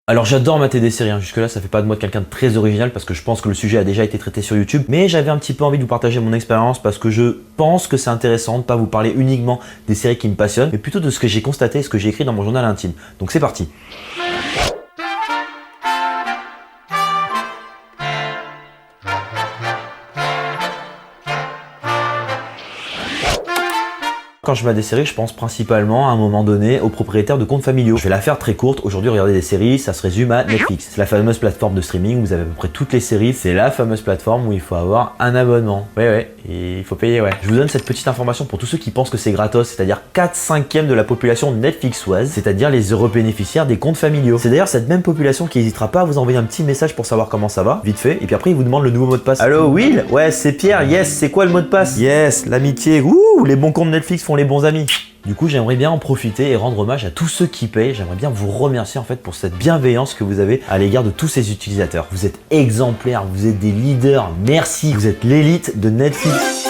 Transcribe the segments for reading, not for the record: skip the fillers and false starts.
Alors j'adore mater des séries, jusque là ça fait pas de moi quelqu'un de très original parce que je pense que le sujet a déjà été traité sur YouTube, mais j'avais un petit peu envie de vous partager mon expérience parce que je pense que c'est intéressant de pas vous parler uniquement des séries qui me passionnent, mais plutôt de ce que j'ai constaté et ce que j'ai écrit dans mon journal intime. Donc c'est parti. Quand je mate des séries, je pense principalement à un moment donné aux propriétaires de comptes familiaux. Je vais la faire très courte. Aujourd'hui, regarder des séries, ça se résume à Netflix. C'est la fameuse plateforme de streaming où vous avez à peu près toutes les séries. C'est la fameuse plateforme où il faut avoir un abonnement. Ouais, et il faut payer, ouais. Je vous donne cette petite information pour tous ceux qui pensent que c'est gratos, c'est-à-dire 4/5 de la population Netflixoise, c'est-à-dire les heureux bénéficiaires des comptes familiaux. C'est d'ailleurs cette même population qui n'hésitera pas à vous envoyer un petit message pour savoir comment ça va, vite fait, et puis après ils vous demandent le nouveau mot de passe. Allô, Will? Ouais, c'est Pierre, yes, c'est quoi le mot de passe? Yes, l'amitié, ouh, les bons comptes Netflix font les bons amis. Du coup, j'aimerais bien en profiter et rendre hommage à tous ceux qui payent. J'aimerais bien vous remercier en fait pour cette bienveillance que vous avez à l'égard de tous ces utilisateurs. Vous êtes exemplaires, vous êtes des leaders, merci. Vous êtes l'élite de Netflix.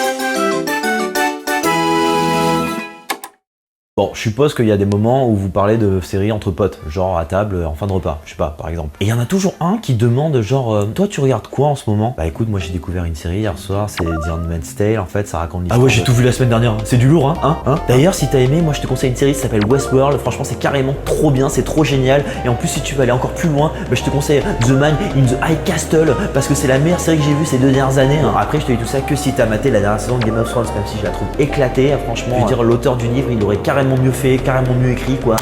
Bon, je suppose qu'il y a des moments où vous parlez de séries entre potes, genre à table, en fin de repas, je sais pas, par exemple. Et il y en a toujours un qui demande genre, toi tu regardes quoi en ce moment? Bah écoute, moi j'ai découvert une série hier soir, c'est The Handmaid's Tale, en fait, ça raconte l'histoire. Ah ouais, j'ai tout vu la semaine dernière, c'est du lourd, hein. D'ailleurs, si t'as aimé, moi je te conseille une série qui s'appelle Westworld, franchement c'est carrément trop bien, c'est trop génial. Et en plus, si tu veux aller encore plus loin, bah, je te conseille The Man in the High Castle, parce que c'est la meilleure série que j'ai vue ces 2 dernières années. Après, je te dis tout ça que si t'as maté la dernière saison de Game of Thrones, même si je la trouve éclatée, franchement, je veux dire, l'auteur du livre, il aurait carrément mieux fait, carrément mieux écrit quoi.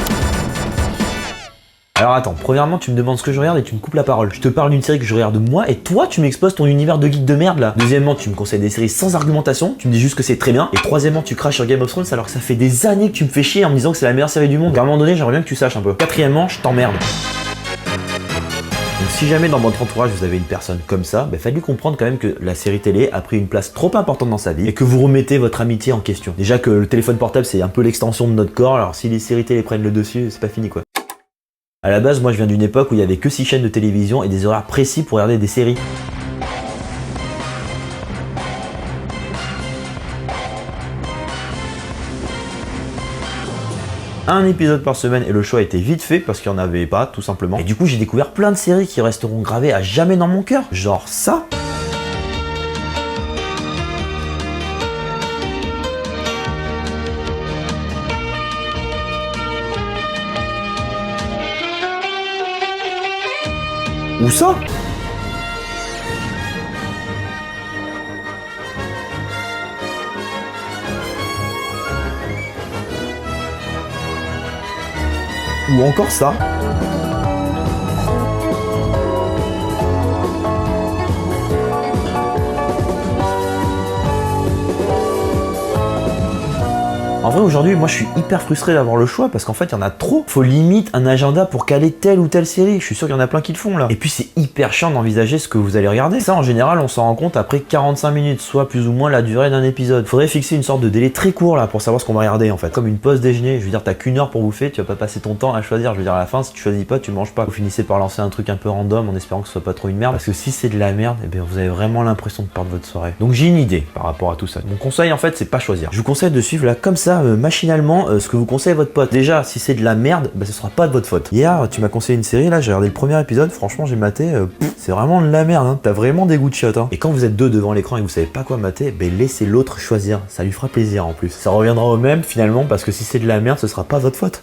Alors attends, premièrement tu me demandes ce que je regarde et tu me coupes la parole. Je te parle d'une série que je regarde moi et toi tu m'exposes ton univers de geek de merde là. Deuxièmement, tu me conseilles des séries sans argumentation, tu me dis juste que c'est très bien. Et troisièmement, tu craches sur Game of Thrones alors que ça fait des années que tu me fais chier en me disant que c'est la meilleure série du monde. À un moment donné, j'aimerais bien que tu saches un peu. Quatrièmement, je t'emmerde. Donc si jamais dans votre entourage vous avez une personne comme ça, bah faites-lui comprendre quand même que la série télé a pris une place trop importante dans sa vie et que vous remettez votre amitié en question. Déjà que le téléphone portable c'est un peu l'extension de notre corps, alors si les séries télé prennent le dessus, c'est pas fini quoi. À la base, moi je viens d'une époque où il y avait que 6 chaînes de télévision et des horaires précis pour regarder des séries. Un épisode par semaine et le choix était vite fait parce qu'il n'y en avait pas tout simplement. Et du coup j'ai découvert plein de séries qui resteront gravées à jamais dans mon cœur. Genre ça. Ou ça. Ou encore ça. En vrai aujourd'hui moi je suis hyper frustré d'avoir le choix parce qu'en fait il y en a trop. Faut limite un agenda pour caler telle ou telle série. Je suis sûr qu'il y en a plein qui le font là. Et puis c'est hyper chiant d'envisager ce que vous allez regarder. Ça en général on s'en rend compte après 45 minutes, soit plus ou moins la durée d'un épisode. Faudrait fixer une sorte de délai très court là pour savoir ce qu'on va regarder en fait. Comme une pause déjeuner, je veux dire t'as qu'une heure pour bouffer, tu vas pas passer ton temps à choisir. Je veux dire à la fin si tu choisis pas tu manges pas. Vous finissez par lancer un truc un peu random en espérant que ce soit pas trop une merde. Parce que si c'est de la merde, eh bien vous avez vraiment l'impression de perdre votre soirée. Donc j'ai une idée par rapport à tout ça. Mon conseil en fait c'est pas choisir. Je vous conseille de suivre là comme ça machinalement ce que vous conseillez à votre pote. Déjà, si c'est de la merde, bah, ce sera pas de votre faute. Hier, tu m'as conseillé une série, là, j'ai regardé le premier épisode, franchement, j'ai maté, c'est vraiment de la merde, hein. T'as vraiment des goûts de shot, hein. Et quand vous êtes deux devant l'écran et que vous savez pas quoi mater, bah, laissez l'autre choisir. Ça lui fera plaisir en plus. Ça reviendra au même finalement, parce que si c'est de la merde, ce sera pas votre faute.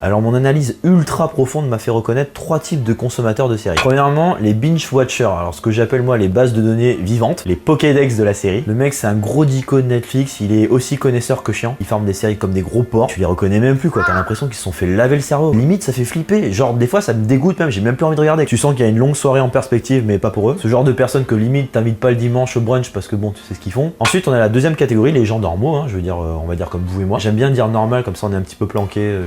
Alors mon analyse ultra profonde m'a fait reconnaître 3 types de consommateurs de séries. Premièrement, les binge watchers, alors ce que j'appelle moi les bases de données vivantes, les Pokédex de la série. Le mec c'est un gros dico de Netflix, il est aussi connaisseur que chiant. Il forme des séries comme des gros porcs, tu les reconnais même plus quoi, t'as l'impression qu'ils se sont fait laver le cerveau. Limite ça fait flipper, genre des fois ça me dégoûte même, j'ai même plus envie de regarder. Tu sens qu'il y a une longue soirée en perspective mais pas pour eux. Ce genre de personnes que limite t'invites pas le dimanche au brunch parce que bon tu sais ce qu'ils font. Ensuite on a la deuxième catégorie, les gens normaux, hein, je veux dire on va dire comme vous et moi. J'aime bien dire normal comme ça on est un petit peu planqué,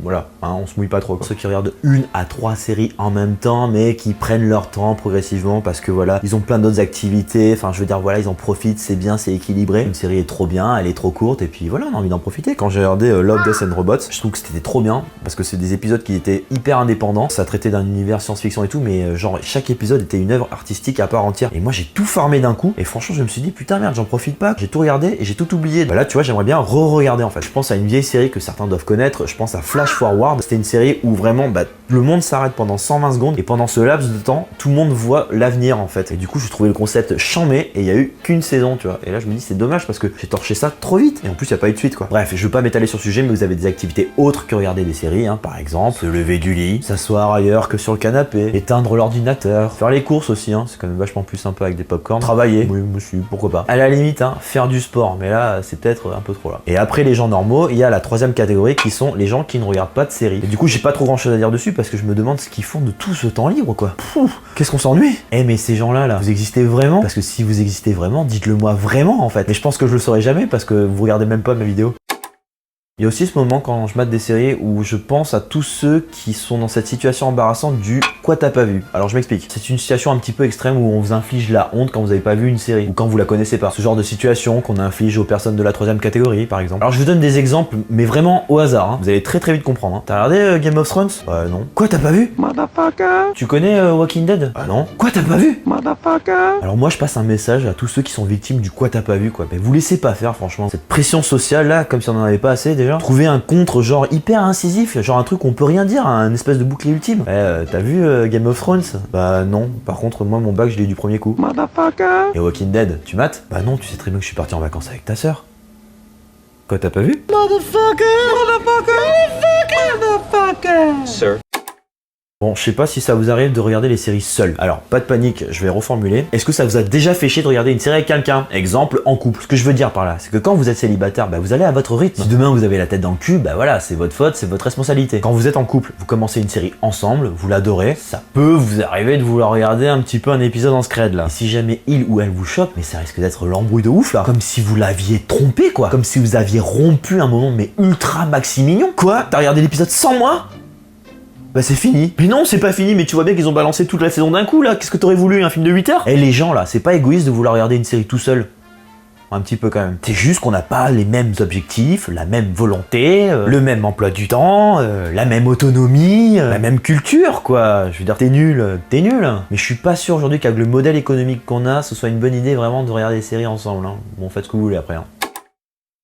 voilà, hein, on se mouille pas trop quoi. Ceux qui regardent 1 à 3 séries en même temps mais qui prennent leur temps progressivement parce que voilà, ils ont plein d'autres activités, enfin je veux dire voilà, ils en profitent, c'est bien, c'est équilibré. Une série est trop bien, elle est trop courte et puis voilà, on a envie d'en profiter. Quand j'ai regardé Love, Death and Robots, je trouve que c'était trop bien parce que c'est des épisodes qui étaient hyper indépendants, ça traitait d'un univers science-fiction et tout mais genre chaque épisode était une œuvre artistique à part entière et moi j'ai tout formé d'un coup et franchement je me suis dit putain merde, j'en profite pas, j'ai tout regardé et j'ai tout oublié. Bah là tu vois, j'aimerais bien re-regarder en fait. Je pense à une vieille série que certains doivent connaître, je pense à à Flash Forward. C'était une série où vraiment le monde s'arrête pendant 120 secondes et pendant ce laps de temps, tout le monde voit l'avenir en fait. Et du coup, je trouvais le concept chambé et il y a eu qu'une saison, tu vois. Et là, je me dis, c'est dommage parce que j'ai torché ça trop vite. Et en plus, il n'y a pas eu de suite, quoi. Bref, je veux pas m'étaler sur le sujet, mais vous avez des activités autres que regarder des séries, hein. Par exemple, se lever du lit, s'asseoir ailleurs que sur le canapé, éteindre l'ordinateur, faire les courses aussi, hein. C'est quand même vachement plus sympa avec des popcorn. Travailler, oui, monsieur, pourquoi pas. À la limite, hein, faire du sport, mais là, c'est peut-être un peu trop là. Et après les gens normaux, il y a la troisième catégorie qui sont les gens qui ne regardent pas de séries. Et du coup, j'ai pas trop grand chose à dire dessus parce que je me demande ce qu'ils font de tout ce temps libre, quoi. Qu'est-ce qu'on s'ennuie. Mais ces gens-là, là, vous existez vraiment? Parce que si vous existez vraiment, dites-le moi vraiment, en fait. Mais je pense que je le saurai jamais parce que vous regardez même pas mes vidéos. Il y a aussi ce moment quand je mate des séries où je pense à tous ceux qui sont dans cette situation embarrassante du « quoi t'as pas vu ?» Alors je m'explique. C'est une situation un petit peu extrême où on vous inflige la honte quand vous avez pas vu une série ou quand vous la connaissez pas. Ce genre de situation qu'on inflige aux personnes de la troisième catégorie par exemple. Alors je vous donne des exemples mais vraiment au hasard, hein. Vous allez très vite comprendre, hein. T'as regardé Game of Thrones? Non. Quoi t'as pas vu? Motherfucker. Tu connais Walking Dead? Non. Quoi t'as pas vu? Motherfucker. Alors moi je passe un message à tous ceux qui sont victimes du « quoi t'as pas vu ?» quoi. Mais vous laissez pas faire franchement. Cette pression sociale là, comme si on en avait pas assez déjà. Trouver un contre genre hyper incisif, genre un truc qu'on peut rien dire, un espèce de bouclier ultime. T'as vu Game of Thrones? Bah non, par contre moi mon bac je l'ai eu du premier coup. Motherfucker. Et Walking Dead, tu mates? Bah non, tu sais très bien que je suis parti en vacances avec ta sœur. Quoi t'as pas vu? Motherfucker. Sir. Bon, je sais pas si ça vous arrive de regarder les séries seules. Alors, pas de panique, je vais reformuler. Est-ce que ça vous a déjà fait chier de regarder une série avec quelqu'un? Exemple, en couple. Ce que je veux dire par là, c'est que quand vous êtes célibataire, vous allez à votre rythme. Si demain vous avez la tête dans le cul, voilà, c'est votre faute, c'est votre responsabilité. Quand vous êtes en couple, vous commencez une série ensemble, vous l'adorez, ça peut vous arriver de vouloir regarder un petit peu un épisode en scred là. Et si jamais il ou elle vous chope, mais ça risque d'être l'embrouille de ouf là. Comme si vous l'aviez trompé quoi. Comme si vous aviez rompu un moment mais ultra maxi mignon. Quoi? T'as regardé l'épisode sans moi? Bah c'est fini. Mais non, c'est pas fini, mais tu vois bien qu'ils ont balancé toute la saison d'un coup là. Qu'est-ce que t'aurais voulu, un film de 8 heures? Les gens là, c'est pas égoïste de vouloir regarder une série tout seul. Un petit peu quand même. C'est juste qu'on n'a pas les mêmes objectifs, la même volonté, le même emploi du temps, la même autonomie, la même culture quoi. Je veux dire, t'es nul. Mais je suis pas sûr aujourd'hui qu'avec le modèle économique qu'on a, ce soit une bonne idée vraiment de regarder des séries ensemble, hein. Bon, faites ce que vous voulez après, hein.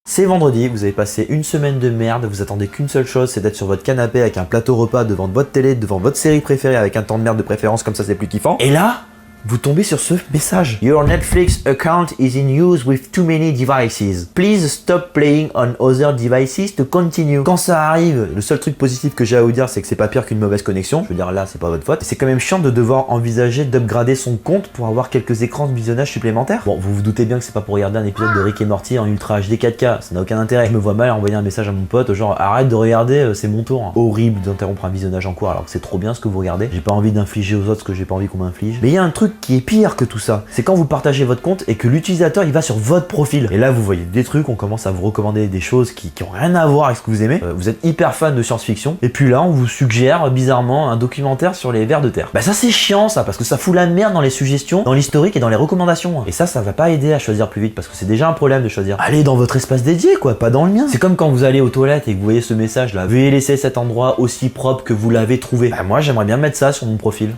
C'est vendredi, vous avez passé une semaine de merde, vous attendez qu'une seule chose, c'est d'être sur votre canapé avec un plateau repas devant votre télé, devant votre série préférée avec un temps de merde de préférence, comme ça c'est plus kiffant. Et là, vous tombez sur ce message. Your Netflix account is in use with too many devices. Please stop playing on other devices to continue. Quand ça arrive, le seul truc positif que j'ai à vous dire, c'est que c'est pas pire qu'une mauvaise connexion. Je veux dire, là, c'est pas votre faute. C'est quand même chiant de devoir envisager d'upgrader son compte pour avoir quelques écrans de visionnage supplémentaires. Bon, vous vous doutez bien que c'est pas pour regarder un épisode de Rick et Morty en Ultra HD 4K. Ça n'a aucun intérêt. Je me vois mal envoyer un message à mon pote, genre, arrête de regarder, c'est mon tour. Horrible d'interrompre un visionnage en cours alors que c'est trop bien ce que vous regardez. J'ai pas envie d'infliger aux autres ce que j'ai pas envie qu'on m'inflige. Mais il y a un truc qui est pire que tout ça, c'est quand vous partagez votre compte et que l'utilisateur il va sur votre profil. Et là vous voyez des trucs, on commence à vous recommander des choses qui ont rien à voir avec ce que vous aimez. Vous êtes hyper fan de science-fiction et puis là on vous suggère bizarrement un documentaire sur les vers de terre. Bah ça c'est chiant ça, parce que ça fout la merde dans les suggestions, dans l'historique et dans les recommandations. Et ça va pas aider à choisir plus vite parce que c'est déjà un problème de choisir. Allez dans votre espace dédié quoi, pas dans le mien. C'est comme quand vous allez aux toilettes et que vous voyez ce message là, veuillez laisser cet endroit aussi propre que vous l'avez trouvé. Bah moi j'aimerais bien mettre ça sur mon profil.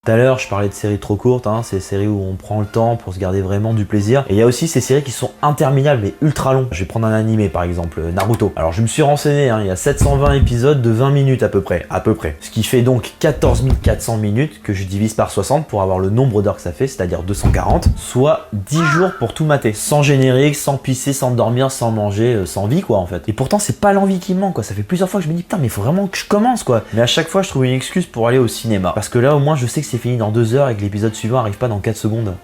Tout à l'heure, je parlais de séries trop courtes, hein, ces séries où on prend le temps pour se garder vraiment du plaisir. Et il y a aussi ces séries qui sont interminables mais ultra longues. Je vais prendre un animé par exemple, Naruto. Alors je me suis renseigné, hein, il y a 720 épisodes de 20 minutes à peu près. Ce qui fait donc 14 400 minutes que je divise par 60 pour avoir le nombre d'heures que ça fait, c'est-à-dire 240, soit 10 jours pour tout mater. Sans générique, sans pisser, sans dormir, sans manger, sans vie quoi en fait. Et pourtant c'est pas l'envie qui me manque quoi. Ça fait plusieurs fois que je me dis putain mais il faut vraiment que je commence quoi. Mais à chaque fois je trouve une excuse pour aller au cinéma. Parce que là au moins je sais que c'est fini dans 2 heures et que l'épisode suivant arrive pas dans 4 secondes.